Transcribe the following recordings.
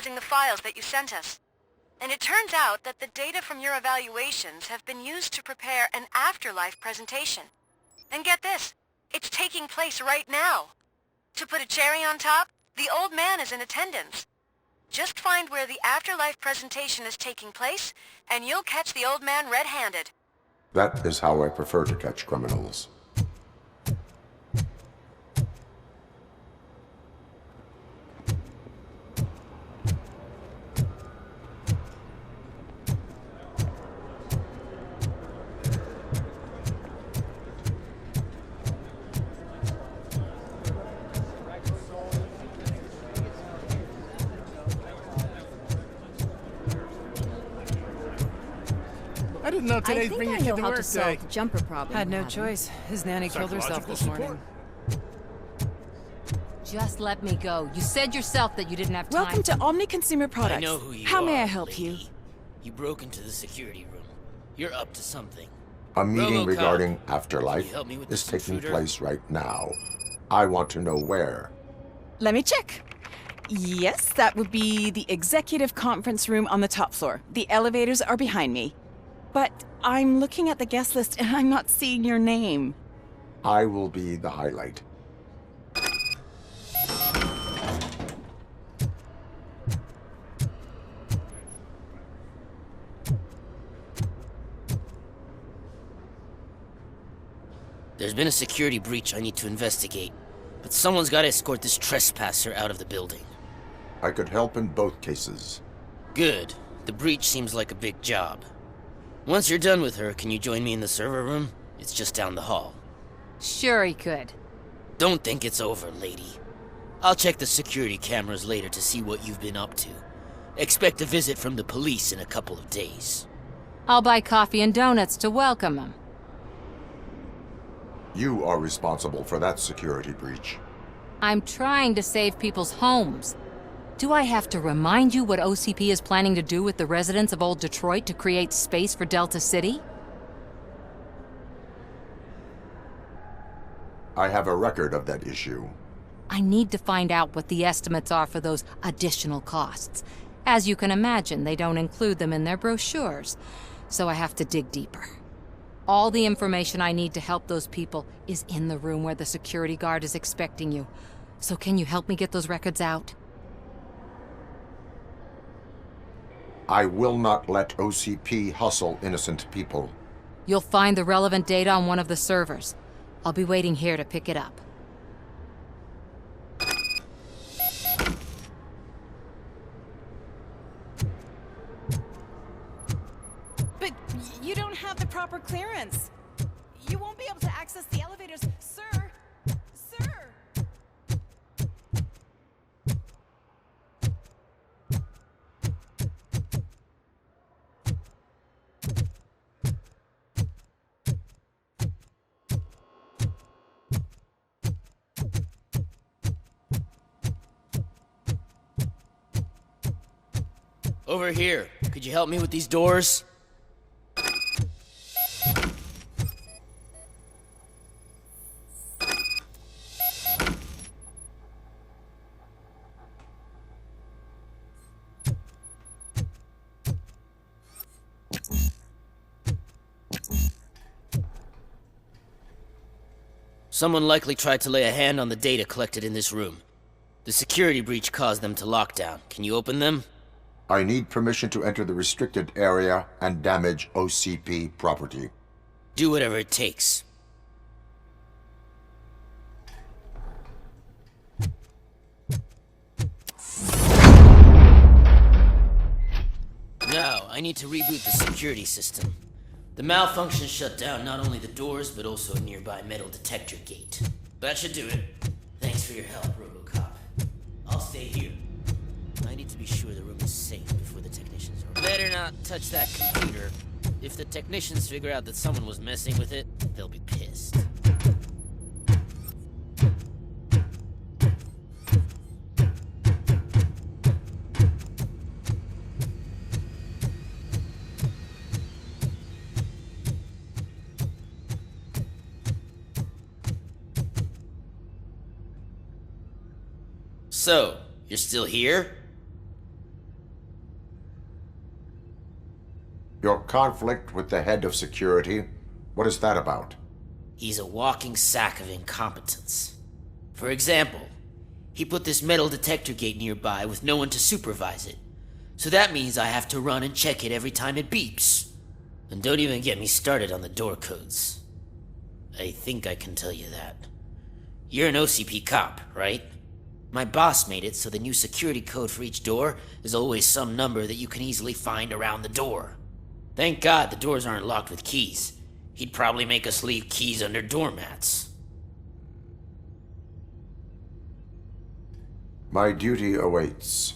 analyzing the files that you sent us. And it turns out that the data from your evaluations have been used to prepare an afterlife presentation. And get this, it's taking place right now. To put a cherry on top, the old man is in attendance. Just find where the afterlife presentation is taking place, and you'll catch the old man red-handed. That is how I prefer to catch criminals. I didn't know today's bring your kid to work day. Solve the jumper problem. Had no choice. His nanny killed herself this morning. Just let me go. You said yourself that you didn't have time. Welcome to Omni Consumer Products. I know who you How are, may I help lady. you? You broke into the security room. You're up to something. A meeting RoboCop, regarding can you afterlife help me with is this taking intruder? place right now. I want to know where. Let me check. Yes, that would be the executive conference room on the top floor. The elevators are behind me. But I'm looking at the guest list and I'm not seeing your name. I will be the highlight. There's been a security breach I need to investigate, but someone's got to escort this trespasser out of the building. I could help in both cases. Good. The breach seems like a big job. Once you're done with her, can you join me in the server room? It's just down the hall. Sure he could. Don't think it's over, lady. I'll check the security cameras later to see what you've been up to. Expect a visit from the police in a couple of days. I'll buy coffee and donuts to welcome him. You are responsible for that security breach. I'm trying to save people's homes. Do I have to remind you what OCP is planning to do with the residents of Old Detroit to create space for Delta City? I have a record of that issue. I need to find out what the estimates are for those additional costs. As you can imagine, they don't include them in their brochures, so I have to dig deeper. All the information I need to help those people is in the room where the security guard is expecting you. So can you help me get those records out? I will not let OCP hustle innocent people. You'll find the relevant data on one of the servers. I'll be waiting here to pick it up. But you don't have the proper clearance. You won't be able to access the elevators, sir. Sir! Over here. Could you help me with these doors? Someone likely tried to lay a hand on the data collected in this room. The security breach caused them to lock down. Can you open them? I need permission to enter the restricted area and damage OCP property. Do whatever it takes. Now, I need to reboot the security system. The malfunction shut down not only the doors, but also a nearby metal detector gate. That should do it. Thanks for your help, RoboCop. I'll stay here. I need to be sure the room is safe before the technicians are... Better not touch that computer. If the technicians figure out that someone was messing with it, they'll be pissed. So, you're still here? conflict with the head of security? What is that about? He's a walking sack of incompetence. For example, he put this metal detector gate nearby with no one to supervise it. So that means I have to run and check it every time it beeps. And don't even get me started on the door codes. I think I can tell you that. You're an OCP cop, right? My boss made it so the new security code for each door is always some number that you can easily find around the door. Thank God the doors aren't locked with keys. He'd probably make us leave keys under doormats. My duty awaits.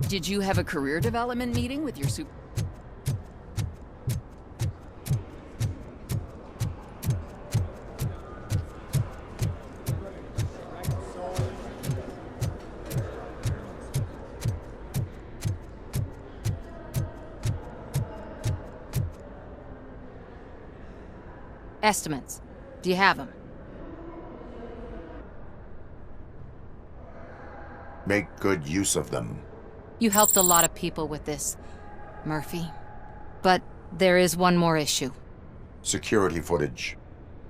Did you have a career development meeting with your super... Estimates. Do you have them? Make good use of them. You helped a lot of people with this, Murphy. But there is one more issue. Security footage.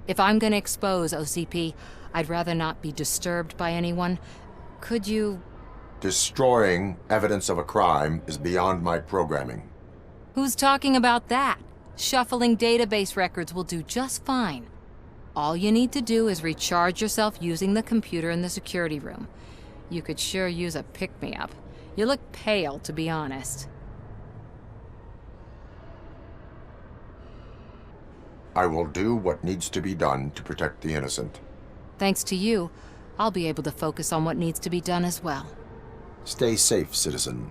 If I'm gonna expose OCP, I'd rather not be disturbed by anyone. Could you... Destroying evidence of a crime is beyond my programming. Who's talking about that? Shuffling database records will do just fine. All you need to do is recharge yourself using the computer in the security room. You could sure use a pick-me-up. You look pale, to be honest. I will do what needs to be done to protect the innocent. Thanks to you, I'll be able to focus on what needs to be done as well. Stay safe, citizen.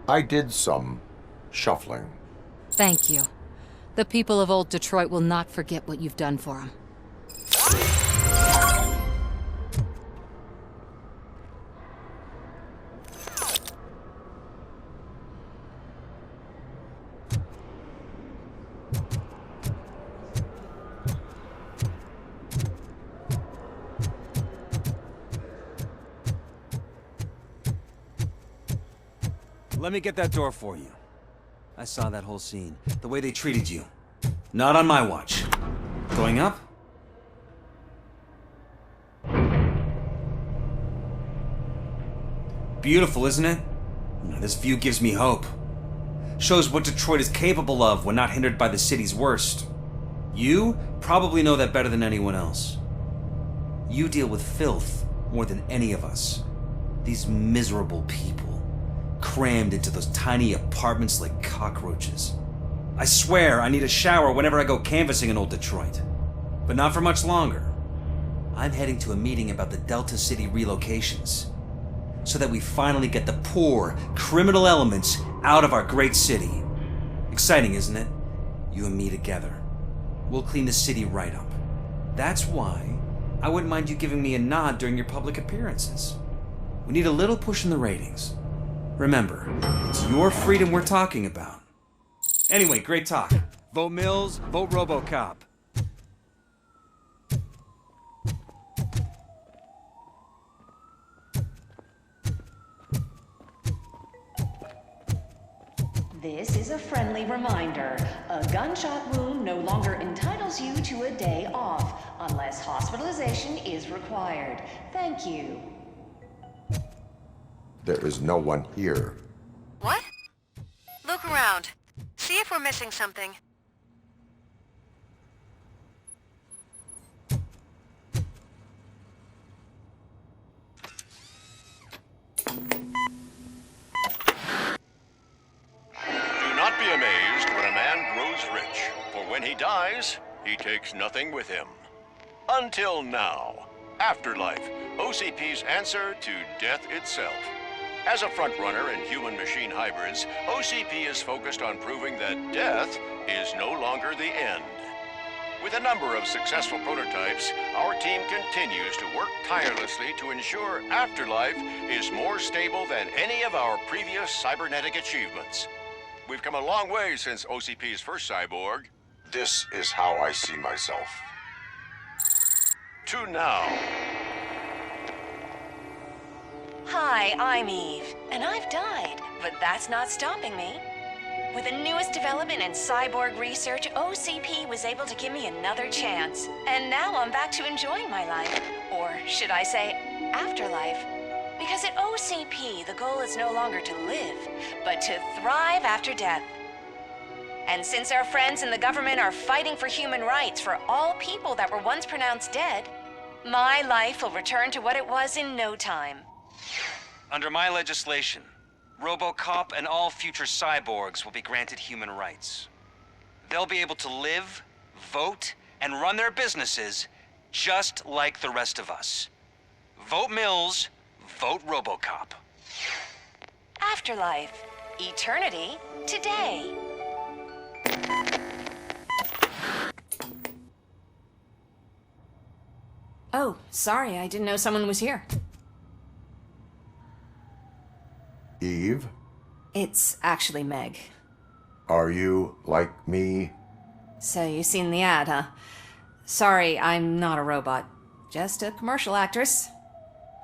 I did some shuffling. Thank you. The people of old Detroit will not forget what you've done for them. Let me get that door for you. I saw that whole scene. The way they treated you. Not on my watch. Going up? Beautiful, isn't it? This view gives me hope. Shows what Detroit is capable of when not hindered by the city's worst. You probably know that better than anyone else. You deal with filth more than any of us. These miserable people. Crammed into those tiny apartments like cockroaches. I swear I need a shower whenever I go canvassing in old Detroit. But not for much longer. I'm heading to a meeting about the Delta City relocations. So that we finally get the poor, criminal elements out of our great city. Exciting, isn't it? You and me together. We'll clean the city right up. That's why I wouldn't mind you giving me a nod during your public appearances. We need a little push in the ratings. Remember, it's your freedom we're talking about. Anyway, great talk. Vote Mills, vote RoboCop. This is a friendly reminder. A gunshot wound no longer entitles you to a day off, unless hospitalization is required. Thank you. There is no one here. What? Look around. See if we're missing something. Do not be amazed when a man grows rich, for when he dies, he takes nothing with him. Until now. Afterlife, OCP's answer to death itself. As a frontrunner in human-machine hybrids, OCP is focused on proving that death is no longer the end. With a number of successful prototypes, our team continues to work tirelessly to ensure Afterlife is more stable than any of our previous cybernetic achievements. We've come a long way since OCP's first cyborg. This is how I see myself. To now. Hi, I'm Eve, and I've died, but that's not stopping me. With the newest development in cyborg research, OCP was able to give me another chance. And now I'm back to enjoying my life. Or should I say, afterlife. Because at OCP, the goal is no longer to live, but to thrive after death. And since our friends in the government are fighting for human rights for all people that were once pronounced dead, my life will return to what it was in no time. Under my legislation, RoboCop and all future cyborgs will be granted human rights. They'll be able to live, vote, and run their businesses just like the rest of us. Vote Mills, vote RoboCop. Afterlife. Eternity. Today. Oh, sorry, I didn't know someone was here. Eve, It's actually Meg. are you like me? So you've seen the ad, huh? Sorry, I'm not a robot. Just a commercial actress.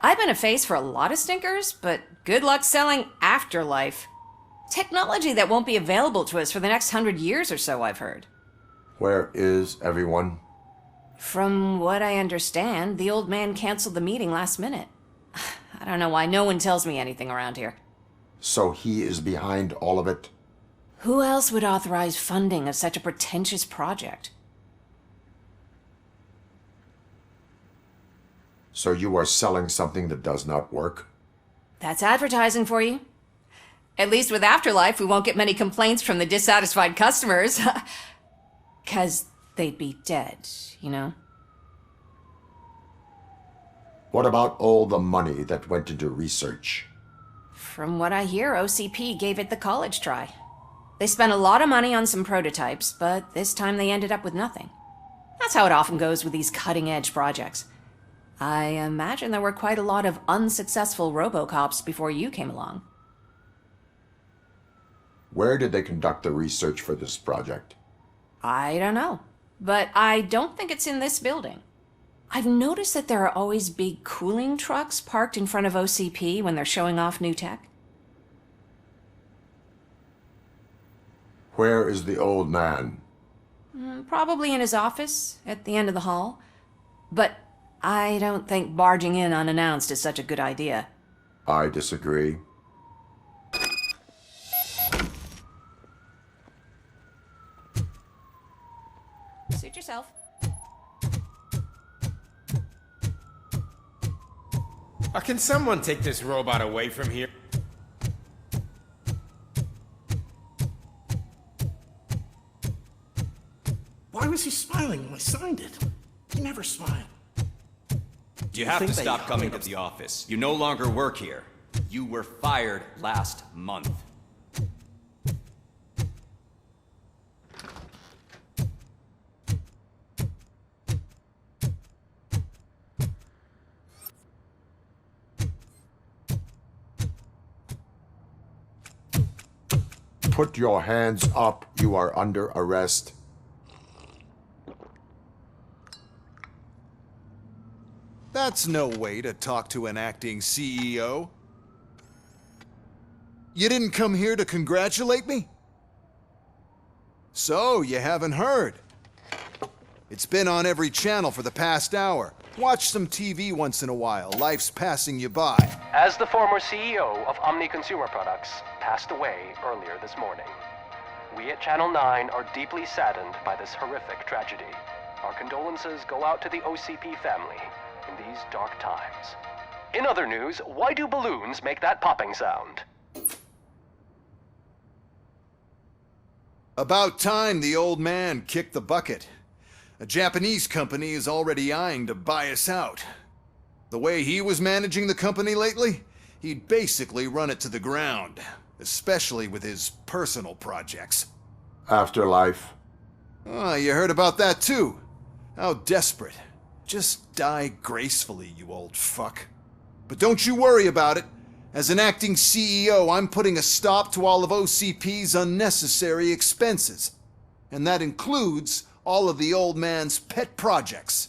I've been a face for a lot of stinkers, but good luck selling Afterlife. Technology that won't be available to us for the next 100 years or so, I've heard. Where is everyone? From what I understand, the old man canceled the meeting last minute. I don't know why no one tells me anything around here. So he is behind all of it? Who else would authorize funding of such a pretentious project? So you are selling something that does not work? That's advertising for you. At least with Afterlife, we won't get many complaints from the dissatisfied customers. 'Cause they'd be dead, you know? What about all the money that went into research? From what I hear, OCP gave it the college try. They spent a lot of money on some prototypes, but this time they ended up with nothing. That's how it often goes with these cutting-edge projects. I imagine there were quite a lot of unsuccessful RoboCops before you came along. Where did they conduct the research for this project? I don't know, but I don't think it's in this building. I've noticed that there are always big cooling trucks parked in front of OCP when they're showing off new tech. Where is the old man? Probably in his office, at the end of the hall. But I don't think barging in unannounced is such a good idea. I disagree. Suit yourself. Can someone take this robot away from here? Why was he smiling when I signed it? He never smiled. You have to stop coming to the office. You no longer work here. You were fired last month. Put your hands up. You are under arrest. That's no way to talk to an acting CEO. You didn't come here to congratulate me? So, you haven't heard. It's been on every channel for the past hour. Watch some TV once in a while. Life's passing you by. As the former CEO of Omni Consumer Products passed away earlier this morning, we at Channel 9 are deeply saddened by this horrific tragedy. Our condolences go out to the OCP family in these dark times. In other news, why do balloons make that popping sound? About time the old man kicked the bucket. A Japanese company is already eyeing to buy us out. The way he was managing the company lately, he'd basically run it to the ground, especially with his personal projects. Afterlife. Oh, you heard about that too. How desperate. Just die gracefully, you old fuck. But don't you worry about it. As an acting CEO, I'm putting a stop to all of OCP's unnecessary expenses. And that includes all of the old man's pet projects.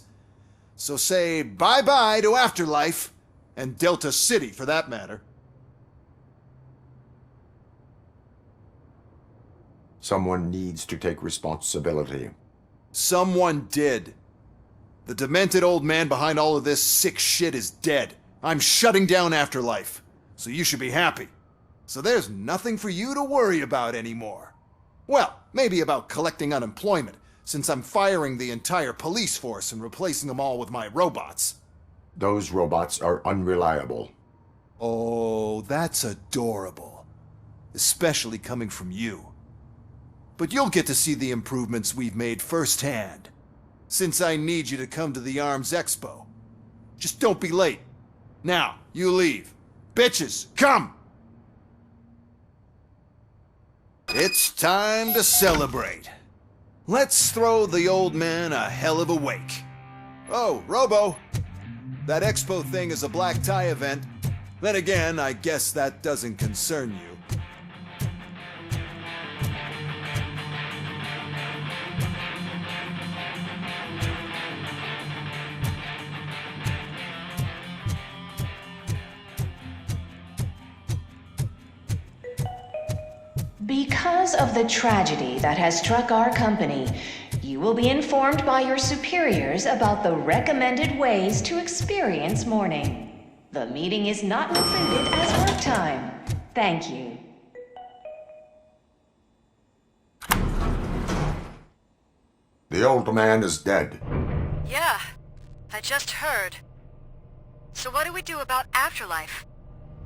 So say bye-bye to Afterlife, and Delta City for that matter. Someone needs to take responsibility. Someone did. The demented old man behind all of this sick shit is dead. I'm shutting down Afterlife, so you should be happy. So there's nothing for you to worry about anymore. Well, maybe about collecting unemployment, since I'm firing the entire police force and replacing them all with my robots. Those robots are unreliable. Oh, that's adorable. Especially coming from you. But you'll get to see the improvements we've made firsthand, since I need you to come to the ARMS Expo. Just don't be late. Now, you leave. Bitches, come! It's time to celebrate. Let's throw the old man a hell of a wake. Oh, Robo! That expo thing is a black tie event. Then again, I guess that doesn't concern you. Because of the tragedy that has struck our company, you will be informed by your superiors about the recommended ways to experience mourning. The meeting is not included as work time. Thank you. The old man is dead. Yeah, I just heard. So what do we do about Afterlife?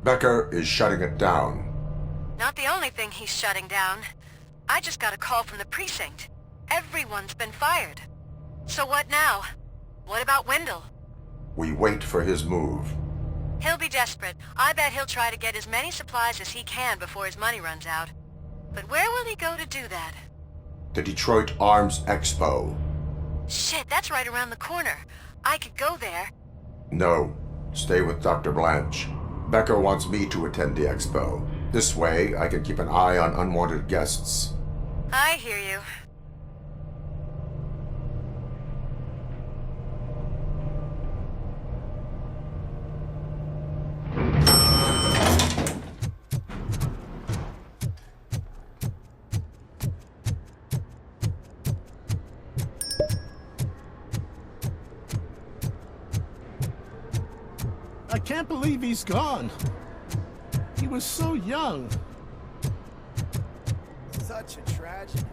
Becker is shutting it down. Not the only thing he's shutting down. I just got a call from the precinct. Everyone's been fired. So what now? What about Wendell? We wait for his move. He'll be desperate. I bet he'll try to get as many supplies as he can before his money runs out. But where will he go to do that? The Detroit Arms Expo. Shit, that's right around the corner. I could go there. No. Stay with Dr. Blanche. Becker wants me to attend the expo. This way, I can keep an eye on unwanted guests. I hear you. I can't believe he's gone. He was so young. Such a tragedy.